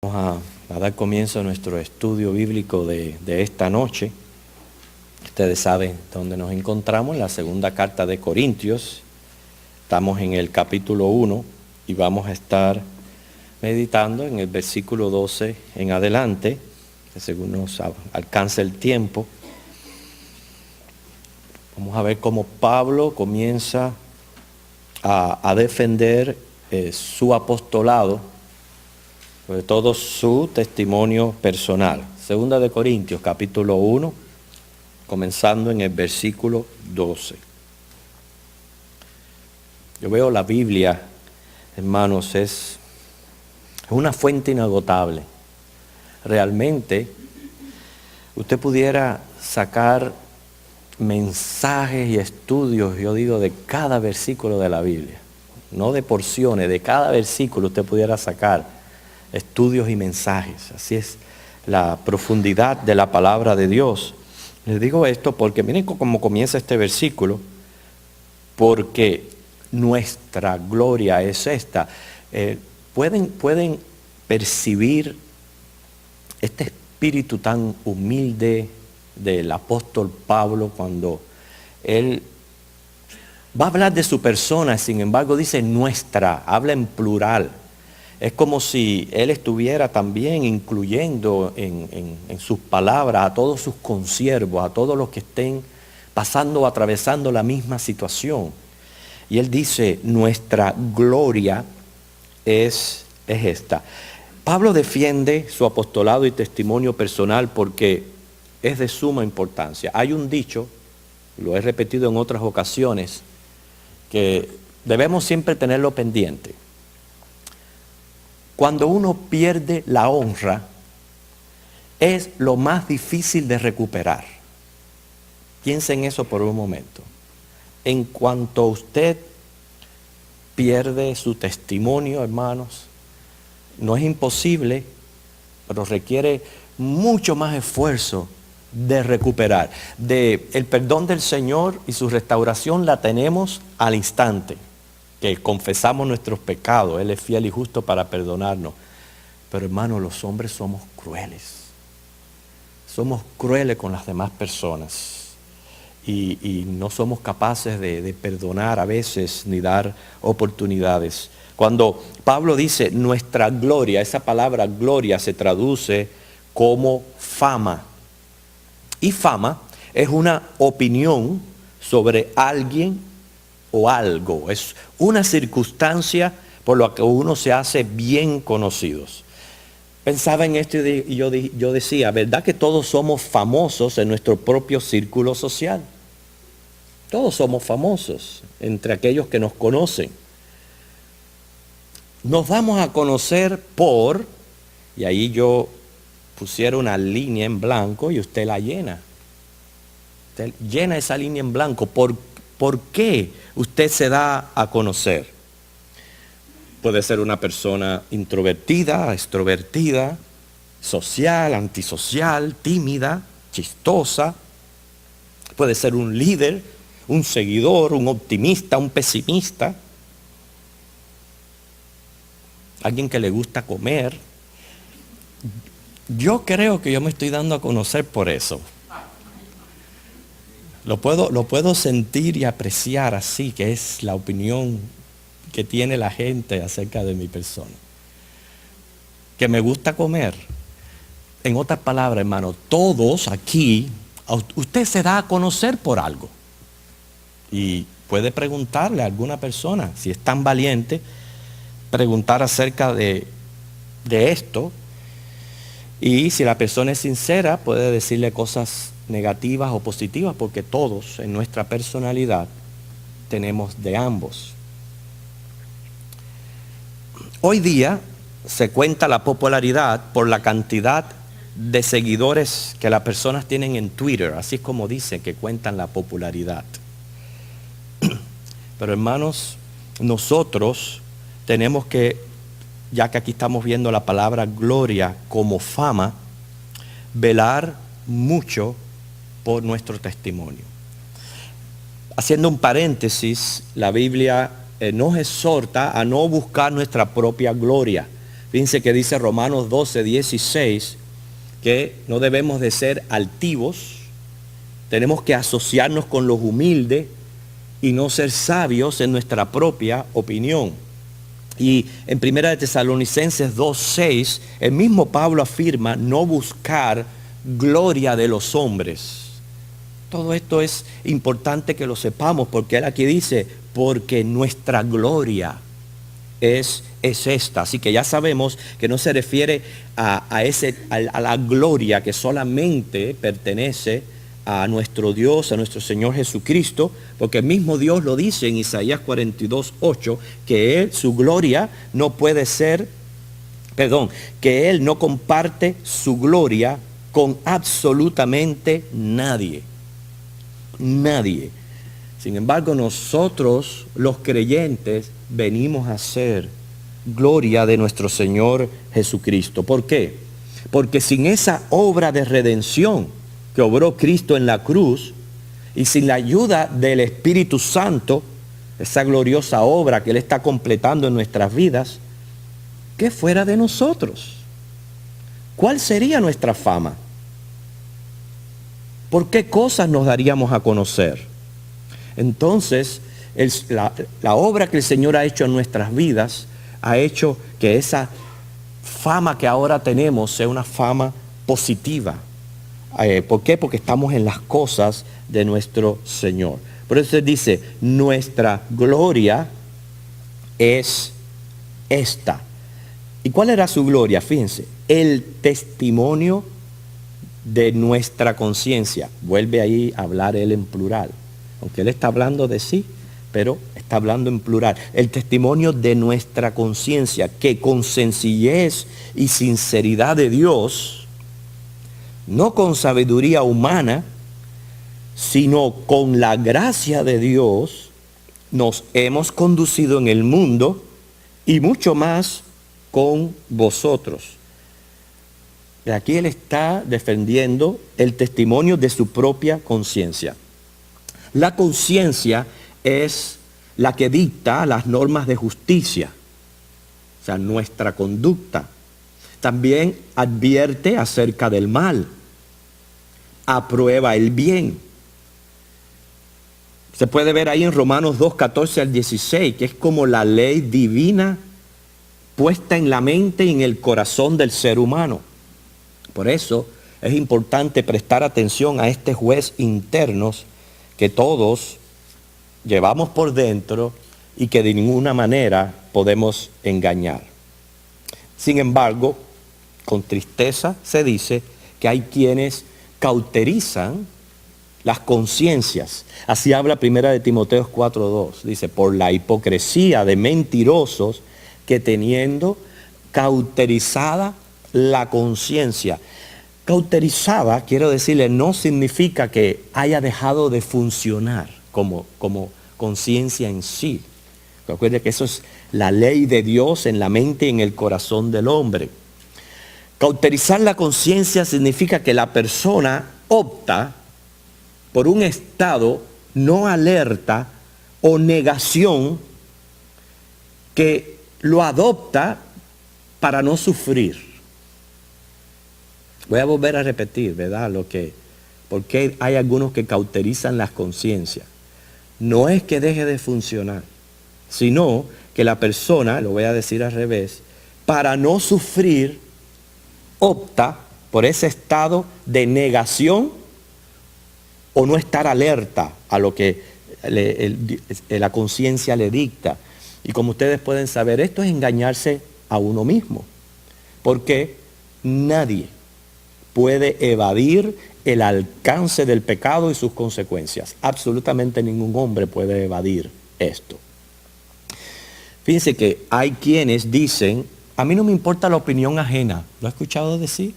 Vamos a dar comienzo a nuestro estudio bíblico de esta noche. Ustedes saben dónde nos encontramos, en la segunda carta de Corintios. Estamos en el capítulo 1 y vamos a estar meditando en el versículo 12 en adelante, que según nos alcance el tiempo. Vamos a ver cómo Pablo comienza a defender su apostolado, sobre todo su testimonio personal. Segunda de Corintios, capítulo 1, comenzando en el versículo 12. Yo veo la Biblia, hermanos, es una fuente inagotable. Realmente, usted pudiera sacar mensajes y estudios, yo digo, de cada versículo de la Biblia. No de porciones, de cada versículo usted pudiera sacar estudios y mensajes. Así es la profundidad de la palabra de Dios. Les digo esto porque miren cómo comienza este versículo, porque nuestra gloria es esta. ¿Pueden percibir este espíritu tan humilde del apóstol Pablo cuando él va a hablar de su persona? Sin embargo dice nuestra, habla en plural. Es como si él estuviera también incluyendo en sus palabras a todos sus consiervos, a todos los que estén pasando o atravesando la misma situación. Y él dice, nuestra gloria es esta. Pablo defiende su apostolado y testimonio personal porque es de suma importancia. Hay un dicho, lo he repetido en otras ocasiones, que debemos siempre tenerlo pendiente. Cuando uno pierde la honra, es lo más difícil de recuperar. Piensen en eso por un momento. En cuanto usted pierde su testimonio, hermanos, no es imposible, pero requiere mucho más esfuerzo de recuperar. El perdón del Señor y su restauración la tenemos al instante, que confesamos nuestros pecados. Él es fiel y justo para perdonarnos. Pero hermanos, los hombres somos crueles. Somos crueles con las demás personas. Y no somos capaces de perdonar a veces ni dar oportunidades. Cuando Pablo dice nuestra gloria, esa palabra gloria se traduce como fama. Y fama es una opinión sobre alguien o algo. Es una circunstancia por la que uno se hace bien conocidos. Pensaba en esto y yo decía, ¿verdad que todos somos famosos en nuestro propio círculo social? Todos somos famosos entre aquellos que nos conocen. Nos vamos a conocer por, y ahí yo pusiera una línea en blanco y usted la llena. Usted llena esa línea en blanco. ¿Por qué usted se da a conocer? Puede ser una persona introvertida, extrovertida, social, antisocial, tímida, chistosa. Puede ser un líder, un seguidor, un optimista, un pesimista. Alguien que le gusta comer. Yo creo que yo me estoy dando a conocer por eso. Lo puedo sentir y apreciar así, que es la opinión que tiene la gente acerca de mi persona. Que me gusta comer. En otras palabras, hermano, todos aquí, usted se da a conocer por algo. Y puede preguntarle a alguna persona, si es tan valiente, preguntar acerca de esto. Y si la persona es sincera, puede decirle cosas negativas o positivas, porque todos en nuestra personalidad tenemos de ambos. Hoy día se cuenta la popularidad por la cantidad de seguidores que las personas tienen en Twitter, así es como dicen que cuentan la popularidad. Pero hermanos, nosotros tenemos que, ya que aquí estamos viendo la palabra gloria como fama, velar mucho por nuestro testimonio. Haciendo un paréntesis, la Biblia nos exhorta a no buscar nuestra propia gloria, Fíjense que dice Romanos 12:16, que no debemos de ser altivos, tenemos que asociarnos con los humildes y no ser sabios en nuestra propia opinión. Y en 1 de Tesalonicenses 2:6, el mismo Pablo afirma no buscar gloria de los hombres. Todo esto es importante que lo sepamos, porque él aquí dice, porque nuestra gloria es esta. Así que ya sabemos que no se refiere a la gloria que solamente pertenece a nuestro Dios, a nuestro Señor Jesucristo, porque el mismo Dios lo dice en Isaías 42:8, que Él, su gloria no puede ser, que Él no comparte su gloria con absolutamente nadie. Nadie. Sin embargo, nosotros, los creyentes, venimos a ser gloria de nuestro Señor Jesucristo. ¿Por qué? Porque sin esa obra de redención que obró Cristo en la cruz, y sin la ayuda del Espíritu Santo, esa gloriosa obra que Él está completando en nuestras vidas, ¿qué fuera de nosotros? ¿Cuál sería nuestra fama? ¿Por qué cosas nos daríamos a conocer? Entonces, la obra que el Señor ha hecho en nuestras vidas ha hecho que esa fama que ahora tenemos sea una fama positiva. ¿Por qué? Porque estamos en las cosas de nuestro Señor. Por eso dice, nuestra gloria es esta. ¿Y cuál era su gloria? Fíjense, el testimonio de nuestra conciencia. Vuelve ahí a hablar él en plural. Aunque él está hablando de sí, pero está hablando en plural. El testimonio de nuestra conciencia, que con sencillez y sinceridad de Dios, no con sabiduría humana, sino con la gracia de Dios, nos hemos conducido en el mundo y mucho más con vosotros. Aquí él está defendiendo el testimonio de su propia conciencia. La conciencia es la que dicta las normas de justicia, o sea, nuestra conducta. También advierte acerca del mal, aprueba el bien. Se puede ver ahí en Romanos 2:14-16, que es como la ley divina puesta en la mente y en el corazón del ser humano. Por eso es importante prestar atención a este juez interno que todos llevamos por dentro y que de ninguna manera podemos engañar. Sin embargo, con tristeza se dice que hay quienes cauterizan las conciencias. Así habla 1 de Timoteo 4:2. Dice, por la hipocresía de mentirosos que teniendo cauterizada la conciencia. Cauterizada, quiero decirle, no significa que haya dejado de funcionar como conciencia en sí. Recuerde que eso es la ley de Dios en la mente y en el corazón del hombre. Cauterizar la conciencia significa que la persona opta por un estado no alerta o negación que lo adopta para no sufrir. Voy a volver a repetir, ¿verdad? ¿Por qué hay algunos que cauterizan las conciencias? No es que deje de funcionar, sino que la persona, lo voy a decir al revés, para no sufrir, opta por ese estado de negación o no estar alerta a lo que la conciencia le dicta. Y como ustedes pueden saber, esto es engañarse a uno mismo, porque nadie puede evadir el alcance del pecado y sus consecuencias. Absolutamente ningún hombre puede evadir esto. Fíjense que hay quienes dicen, a mí no me importa la opinión ajena. ¿Lo ha escuchado decir?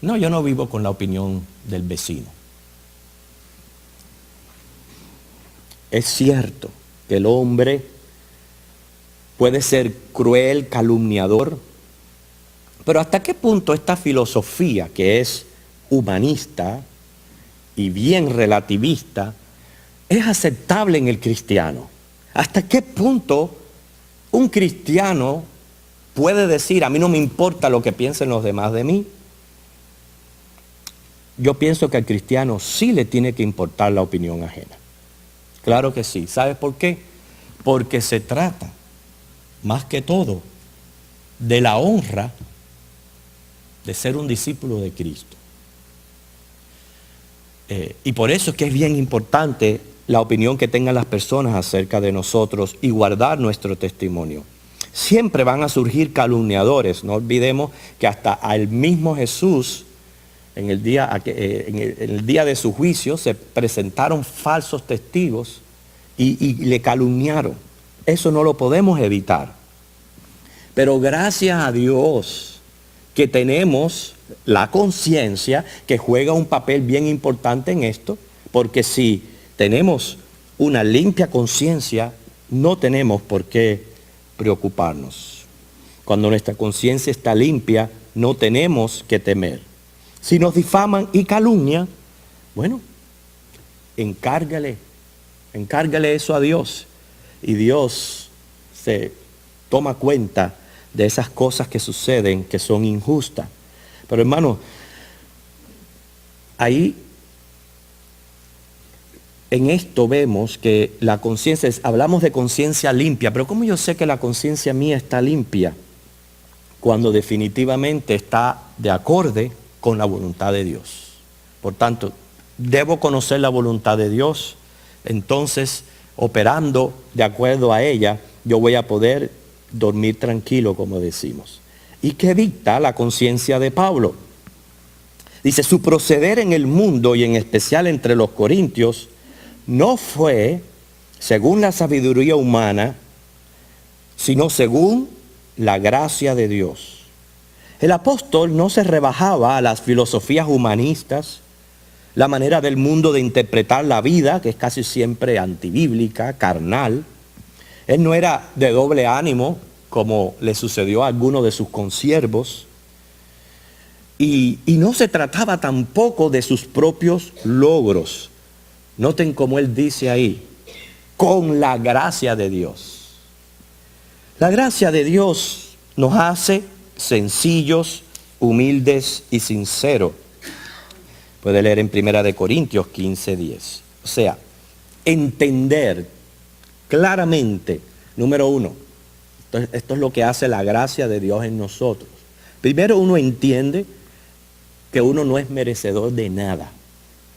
No, yo no vivo con la opinión del vecino. Es cierto que el hombre puede ser cruel, calumniador, pero ¿hasta qué punto esta filosofía, que es humanista y bien relativista, es aceptable en el cristiano? ¿Hasta qué punto un cristiano puede decir, a mí no me importa lo que piensen los demás de mí. Yo pienso que al cristiano sí le tiene que importar la opinión ajena. Claro que sí. ¿Sabes por qué? Porque se trata, más que todo, de la honra de ser un discípulo de Cristo. Y por eso es que es bien importante la opinión que tengan las personas acerca de nosotros y guardar nuestro testimonio. Siempre van a surgir calumniadores. No olvidemos que hasta al mismo Jesús, en el día de su juicio, se presentaron falsos testigos y le calumniaron. Eso no lo podemos evitar. Pero gracias a Dios que tenemos la conciencia que juega un papel bien importante en esto, porque si tenemos una limpia conciencia, no tenemos por qué preocuparnos. Cuando nuestra conciencia está limpia, no tenemos que temer. Si nos difaman y calumnian, bueno, encárgale eso a Dios. Y Dios se toma cuenta de esas cosas que suceden, que son injustas. Pero hermano, ahí en esto vemos que la conciencia, hablamos de conciencia limpia, pero ¿cómo yo sé que la conciencia mía está limpia? Cuando definitivamente está de acorde con la voluntad de Dios. Por tanto, debo conocer la voluntad de Dios, entonces, operando de acuerdo a ella, yo voy a poder dormir tranquilo, como decimos. ¿Y qué dicta la conciencia de Pablo? Dice, su proceder en el mundo y en especial entre los corintios no fue según la sabiduría humana, sino según la gracia de Dios. El apóstol no se rebajaba a las filosofías humanistas, la manera del mundo de interpretar la vida, que es casi siempre antibíblica, carnal. Él no era de doble ánimo, como le sucedió a algunos de sus consiervos. Y no se trataba tampoco de sus propios logros. Noten cómo él dice ahí, con la gracia de Dios. La gracia de Dios nos hace sencillos, humildes y sinceros. Puede leer en 1 Corintios 15:10. O sea, entender claramente, número uno, esto es lo que hace la gracia de Dios en nosotros. Primero uno entiende que uno no es merecedor de nada,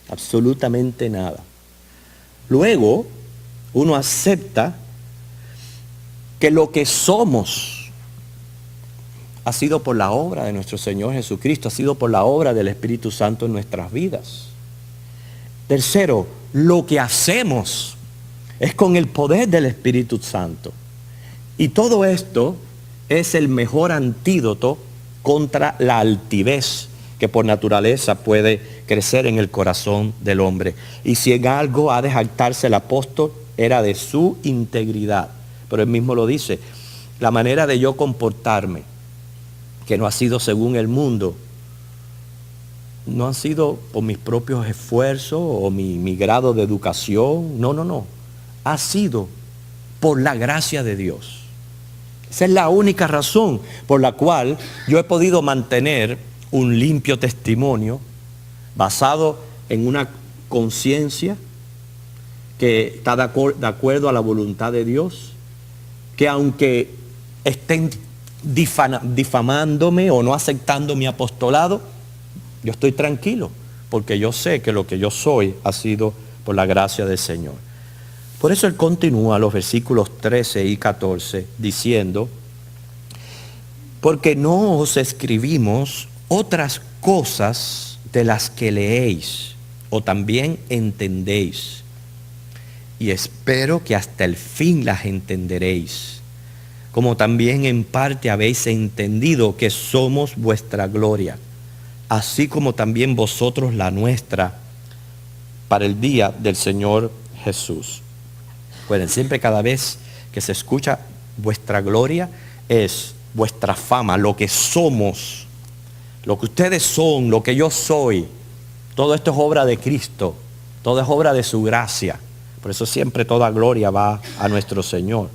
absolutamente nada. Luego uno acepta que lo que somos ha sido por la obra de nuestro Señor Jesucristo, ha sido por la obra del Espíritu Santo en nuestras vidas. Tercero, lo que hacemos es con el poder del Espíritu Santo. Y todo esto es el mejor antídoto contra la altivez que por naturaleza puede crecer en el corazón del hombre. Y si en algo ha de jactarse el apóstol, era de su integridad. Pero él mismo lo dice, la manera de yo comportarme, que no ha sido según el mundo, no ha sido por mis propios esfuerzos o mi grado de educación, no, ha sido por la gracia de Dios. Esa es la única razón por la cual yo he podido mantener un limpio testimonio basado en una conciencia que está de acuerdo a la voluntad de Dios, que aunque estén difamándome o no aceptando mi apostolado, yo estoy tranquilo, porque yo sé que lo que yo soy ha sido por la gracia del Señor. Por eso él continúa los versículos 13 y 14 diciendo, porque no os escribimos otras cosas de las que leéis o también entendéis, y espero que hasta el fin las entenderéis, como también en parte habéis entendido que somos vuestra gloria, así como también vosotros la nuestra, para el día del Señor Jesús. Bueno, siempre cada vez que se escucha vuestra gloria es vuestra fama, lo que somos, lo que ustedes son, lo que yo soy. Todo esto es obra de Cristo, todo es obra de su gracia. Por eso siempre toda gloria va a nuestro Señor.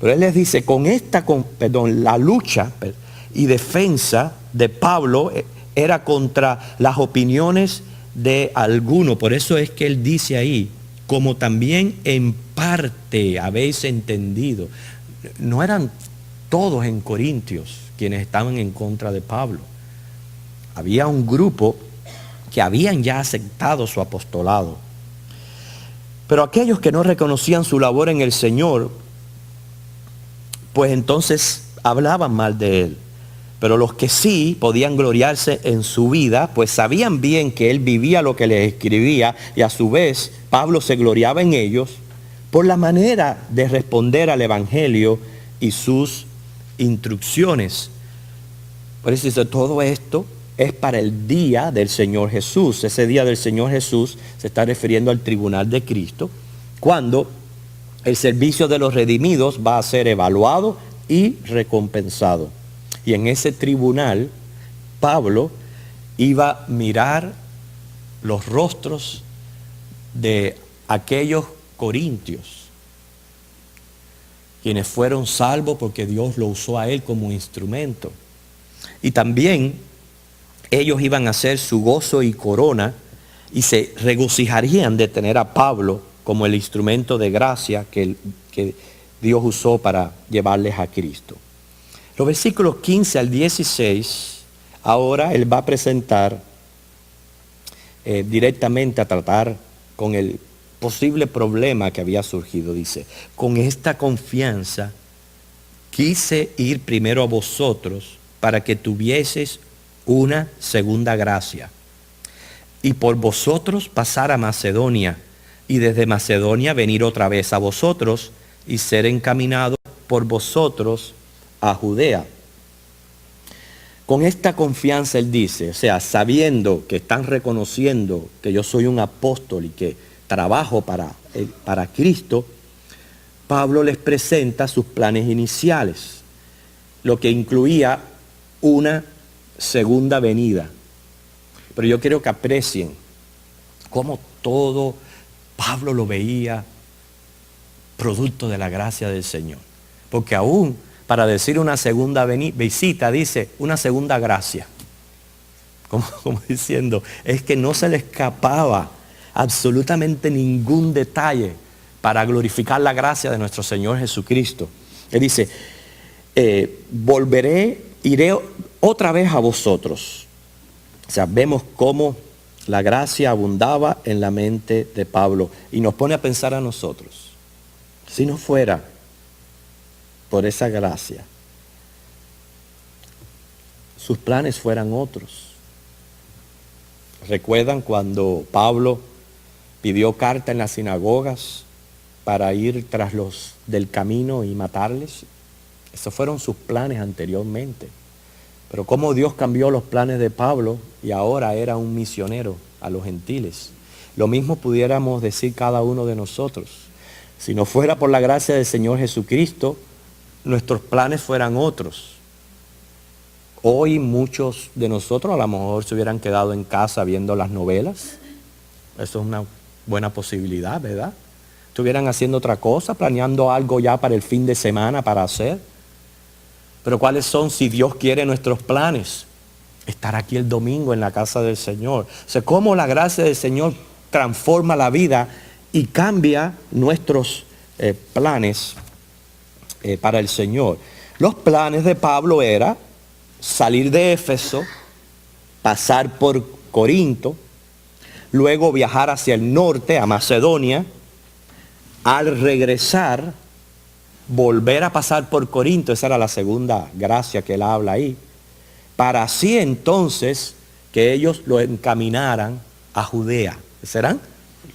Pero él les dice, la lucha y defensa de Pablo era contra las opiniones de algunos. Por eso es que él dice ahí, como también en parte habéis entendido. No eran todos en Corintios quienes estaban en contra de Pablo. Había un grupo que habían ya aceptado su apostolado. Pero aquellos que no reconocían su labor en el Señor, pues entonces hablaban mal de él. Pero los que sí podían gloriarse en su vida, pues sabían bien que él vivía lo que les escribía, y a su vez Pablo se gloriaba en ellos por la manera de responder al Evangelio y sus instrucciones. Por eso dice, todo esto es para el día del Señor Jesús. Ese día del Señor Jesús se está refiriendo al tribunal de Cristo, cuando el servicio de los redimidos va a ser evaluado y recompensado. Y en ese tribunal, Pablo iba a mirar los rostros de aquellos corintios, quienes fueron salvos porque Dios lo usó a él como instrumento. Y también ellos iban a ser su gozo y corona, y se regocijarían de tener a Pablo como el instrumento de gracia que Dios usó para llevarles a Cristo. Los versículos 15 al 16, ahora él va a presentar directamente a tratar con el posible problema que había surgido. Dice, con esta confianza quise ir primero a vosotros para que tuvieseis una segunda gracia, y por vosotros pasar a Macedonia, y desde Macedonia venir otra vez a vosotros, y ser encaminado por vosotros a Judea. Con esta confianza él dice, o sea, sabiendo que están reconociendo que yo soy un apóstol y que trabajo para Cristo, Pablo les presenta sus planes iniciales, lo que incluía una segunda venida. Pero yo quiero que aprecien cómo todo Pablo lo veía producto de la gracia del Señor. Porque aún para decir una segunda visita, dice una segunda gracia. Como diciendo, es que no se le escapaba absolutamente ningún detalle para glorificar la gracia de nuestro Señor Jesucristo. Él dice, iré otra vez a vosotros. O sea, vemos cómo la gracia abundaba en la mente de Pablo, y nos pone a pensar a nosotros, si no fuera por esa gracia, sus planes fueran otros. ¿Recuerdan cuando Pablo pidió carta en las sinagogas para ir tras los del camino y matarles? Esos fueron sus planes anteriormente. Pero cómo Dios cambió los planes de Pablo y ahora era un misionero a los gentiles. Lo mismo pudiéramos decir cada uno de nosotros. Si no fuera por la gracia del Señor Jesucristo, nuestros planes fueran otros. Hoy muchos de nosotros a lo mejor se hubieran quedado en casa viendo las novelas. Eso es una buena posibilidad, ¿verdad? Estuvieran haciendo otra cosa, planeando algo ya para el fin de semana para hacer. Pero ¿cuáles son, si Dios quiere, nuestros planes? Estar aquí el domingo en la casa del Señor. O sea, cómo la gracia del Señor transforma la vida y cambia nuestros planes para el Señor. Los planes de Pablo era salir de Éfeso, pasar por Corinto, luego viajar hacia el norte, a Macedonia. Al regresar, volver a pasar por Corinto. Esa era la segunda gracia que él habla ahí, para así entonces que ellos lo encaminaran a Judea. Serán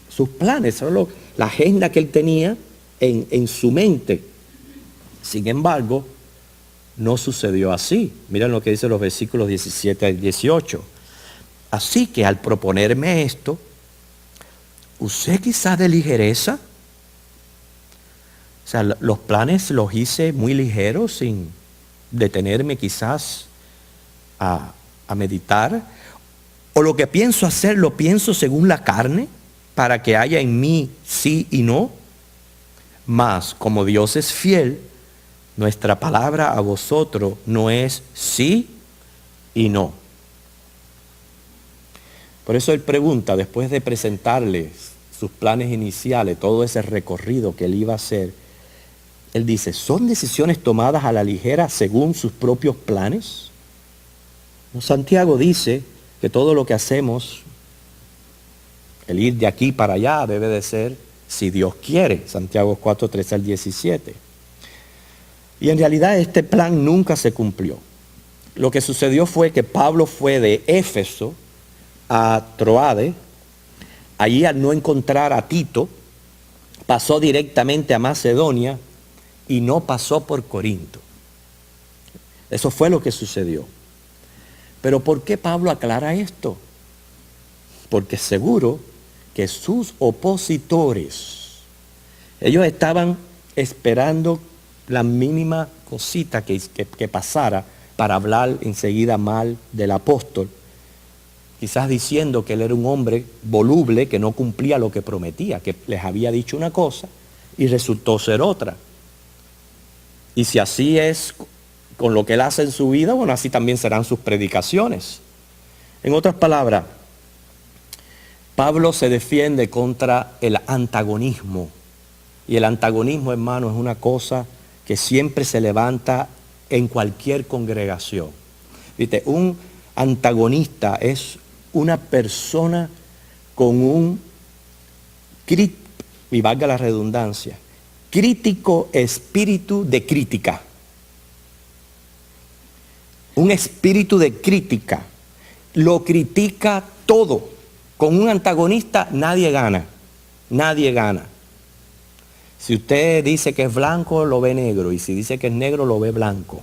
sus planes, solo la agenda que él tenía en su mente. Sin embargo, no sucedió así. Miren lo que dicen los versículos 17 al 18. Así que al proponerme esto, usé quizás de ligereza. O sea, los planes los hice muy ligeros, sin detenerme quizás a meditar. O lo que pienso hacer, lo pienso según la carne, para que haya en mí sí y no. Mas, como Dios es fiel, Nuestra palabra a vosotros no es sí y no. Por eso él pregunta, después de presentarles sus planes iniciales, todo ese recorrido que él iba a hacer, él dice, ¿son decisiones tomadas a la ligera según sus propios planes? Santiago dice que todo lo que hacemos, el ir de aquí para allá, debe de ser si Dios quiere. Santiago 4, 13 al 17. Y en realidad este plan nunca se cumplió. Lo que sucedió fue que Pablo fue de Éfeso a Troade. Allí, al no encontrar a Tito, pasó directamente a Macedonia y no pasó por Corinto. Eso fue lo que sucedió. Pero ¿por qué Pablo aclara esto? Porque seguro que sus opositores, ellos estaban esperando la mínima cosita que pasara para hablar enseguida mal del apóstol, quizás diciendo que él era un hombre voluble que no cumplía lo que prometía, que les había dicho una cosa y resultó ser otra. Y si así es con lo que él hace en su vida, bueno, así también serán sus predicaciones. En otras palabras, Pablo se defiende contra el antagonismo. Y el antagonismo, hermano, es una cosa que siempre se levanta en cualquier congregación. ¿Viste? Un antagonista es una persona con un, y valga la redundancia, crítico espíritu de crítica. Un espíritu de crítica. Lo critica todo. Con un antagonista nadie gana. Nadie gana. Si usted dice que es blanco, lo ve negro. Y si dice que es negro, lo ve blanco.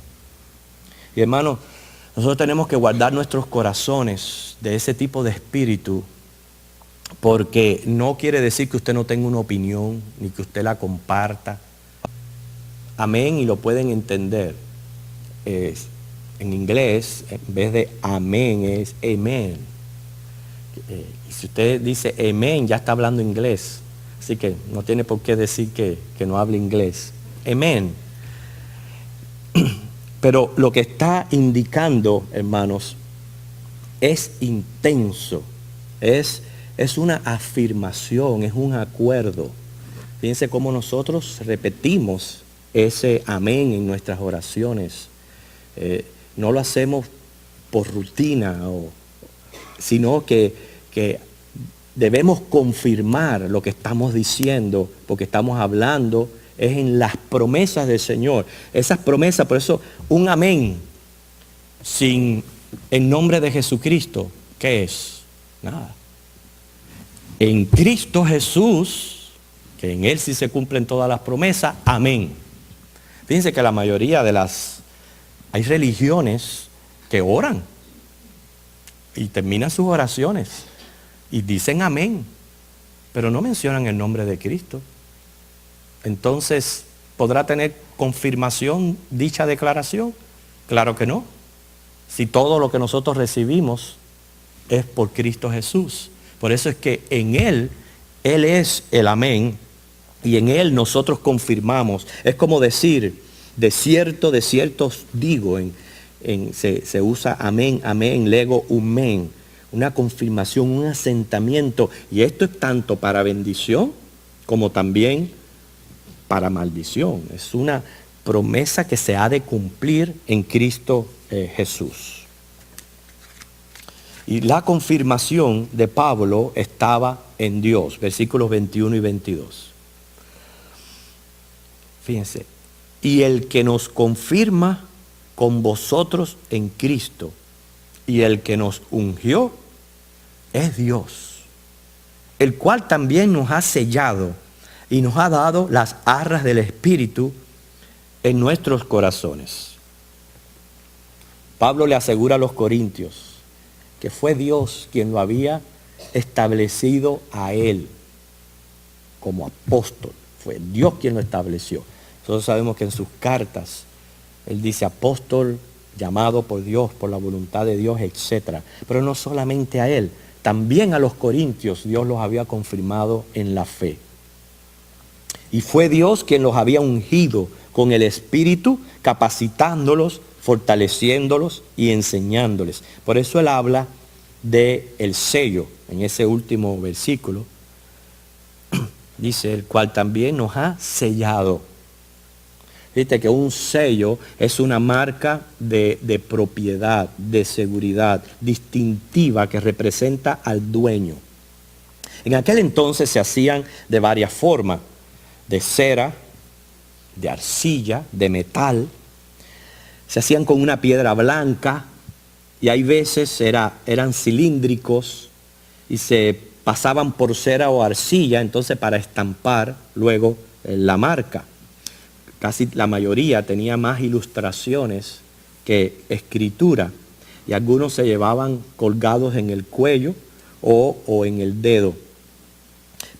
Y hermano, nosotros tenemos que guardar nuestros corazones de ese tipo de espíritu, porque no quiere decir que usted no tenga una opinión, ni que usted la comparta. Amén, y lo pueden entender. En inglés, en vez de amén, es amen. Y si usted dice amén, ya está hablando inglés. Así que no tiene por qué decir que no hable inglés. Amén. Pero lo que está indicando, hermanos, es intenso. Es una afirmación, es un acuerdo. Fíjense cómo nosotros repetimos ese amén en nuestras oraciones. No lo hacemos por rutina, sino que debemos confirmar lo que estamos diciendo, porque estamos hablando es en las promesas del Señor. Esas promesas, por eso un amén en nombre de Jesucristo, ¿qué es? Nada. En Cristo Jesús, que en Él sí se cumplen todas las promesas, amén. Fíjense que la mayoría hay religiones que oran y terminan sus oraciones y dicen amén, pero no mencionan el nombre de Cristo. Entonces, ¿podrá tener confirmación dicha declaración? Claro que no. Si todo lo que nosotros recibimos es por Cristo Jesús. Por eso es que en Él es el amén, y en Él nosotros confirmamos. Es como decir, de cierto os digo, se usa amén, amén, lego, umen, una confirmación, un asentamiento. Y esto es tanto para bendición como también para maldición. Es una promesa que se ha de cumplir en Cristo Jesús. Y la confirmación de Pablo estaba en Dios, versículos 21 y 22. Fíjense, y el que nos confirma con vosotros en Cristo, y el que nos ungió es Dios, el cual también nos ha sellado y nos ha dado las arras del Espíritu en nuestros corazones. Pablo le asegura a los corintios que fue Dios quien lo había establecido a él como apóstol. Fue Dios quien lo estableció. Nosotros sabemos que en sus cartas él dice apóstol, llamado por Dios, por la voluntad de Dios, etc. Pero no solamente a él, también a los corintios Dios los había confirmado en la fe. Y fue Dios quien los había ungido con el Espíritu, capacitándolos, fortaleciéndolos y enseñándoles. Por eso él habla del sello en ese último versículo. Dice, el cual también nos ha sellado. Fíjate que un sello es una marca de propiedad, de seguridad, distintiva que representa al dueño. En aquel entonces se hacían de varias formas, de cera, de arcilla, de metal. Se hacían con una piedra blanca y hay veces eran cilíndricos y se pasaban por cera o arcilla, entonces para estampar luego la marca. Casi la mayoría tenía más ilustraciones que escritura y algunos se llevaban colgados en el cuello o en el dedo.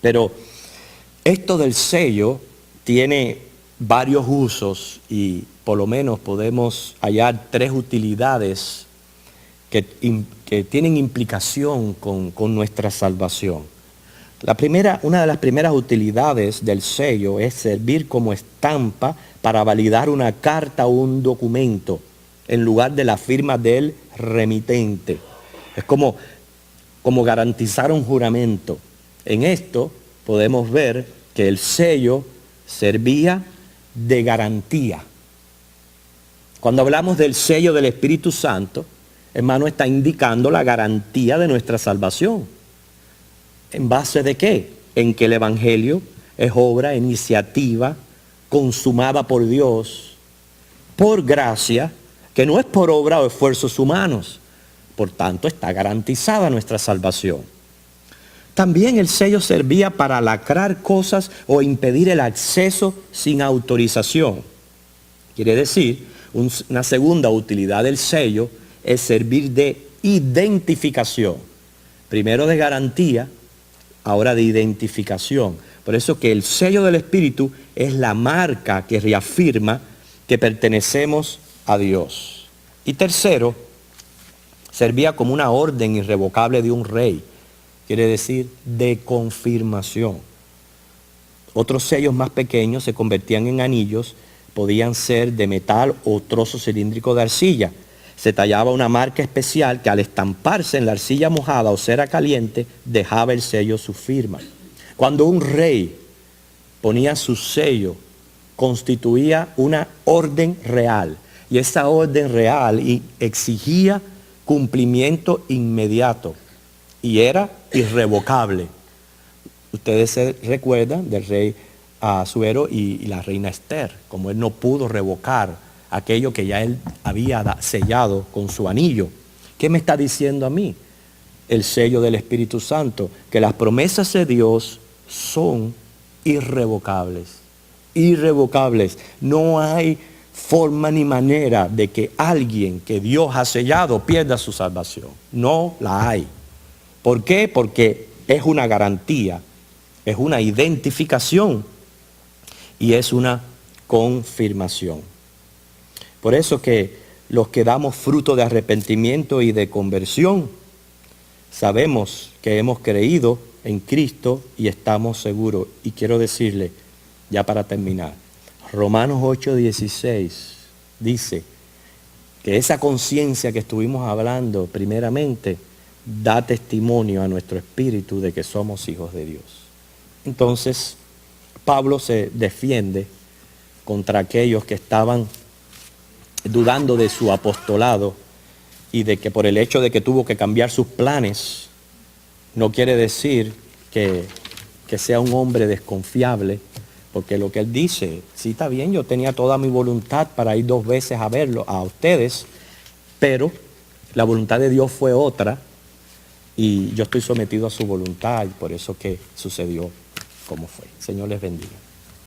Pero esto del sello tiene varios usos y por lo menos podemos hallar 3 utilidades que tienen implicación con nuestra salvación. Una de las primeras utilidades del sello es servir como estampa para validar una carta o un documento en lugar de la firma del remitente. Es como garantizar un juramento. En esto podemos ver que el sello servía de garantía. Cuando hablamos del sello del Espíritu Santo, hermano, está indicando la garantía de nuestra salvación. ¿En base de qué? En que el Evangelio es obra, iniciativa, consumada por Dios, por gracia, que no es por obra o esfuerzos humanos. Por tanto, está garantizada nuestra salvación. También el sello servía para lacrar cosas o impedir el acceso sin autorización. Quiere decir, una segunda utilidad del sello es servir de identificación. Primero de garantía, ahora de identificación. Por eso que el sello del Espíritu es la marca que reafirma que pertenecemos a Dios. Y tercero, servía como una orden irrevocable de un rey. Quiere decir, de confirmación. Otros sellos más pequeños se convertían en anillos, podían ser de metal o trozo cilíndrico de arcilla. Se tallaba una marca especial que al estamparse en la arcilla mojada o cera caliente, dejaba el sello su firma. Cuando un rey ponía su sello, constituía una orden real. Y esa orden real exigía cumplimiento inmediato y era irrevocable. Ustedes se recuerdan del rey Asuero y la reina Esther, como él no pudo revocar aquello que ya él había sellado con su anillo. ¿Qué me está diciendo a mí? El sello del Espíritu Santo, que las promesas de Dios son irrevocables. Irrevocables. No hay forma ni manera de que alguien que Dios ha sellado pierda su salvación. No la hay. ¿Por qué? Porque es una garantía, es una identificación y es una confirmación. Por eso que los que damos fruto de arrepentimiento y de conversión, sabemos que hemos creído en Cristo y estamos seguros. Y quiero decirle, ya para terminar, Romanos 8:16 dice que esa conciencia que estuvimos hablando primeramente da testimonio a nuestro espíritu de que somos hijos de Dios. Entonces, Pablo se defiende contra aquellos que estaban dudando de su apostolado y de que por el hecho de que tuvo que cambiar sus planes, no quiere decir que sea un hombre desconfiable, porque lo que él dice, sí está bien, yo tenía toda mi voluntad para ir 2 veces a verlo, a ustedes, pero la voluntad de Dios fue otra y yo estoy sometido a su voluntad y por eso que sucedió como fue. Señor les bendiga.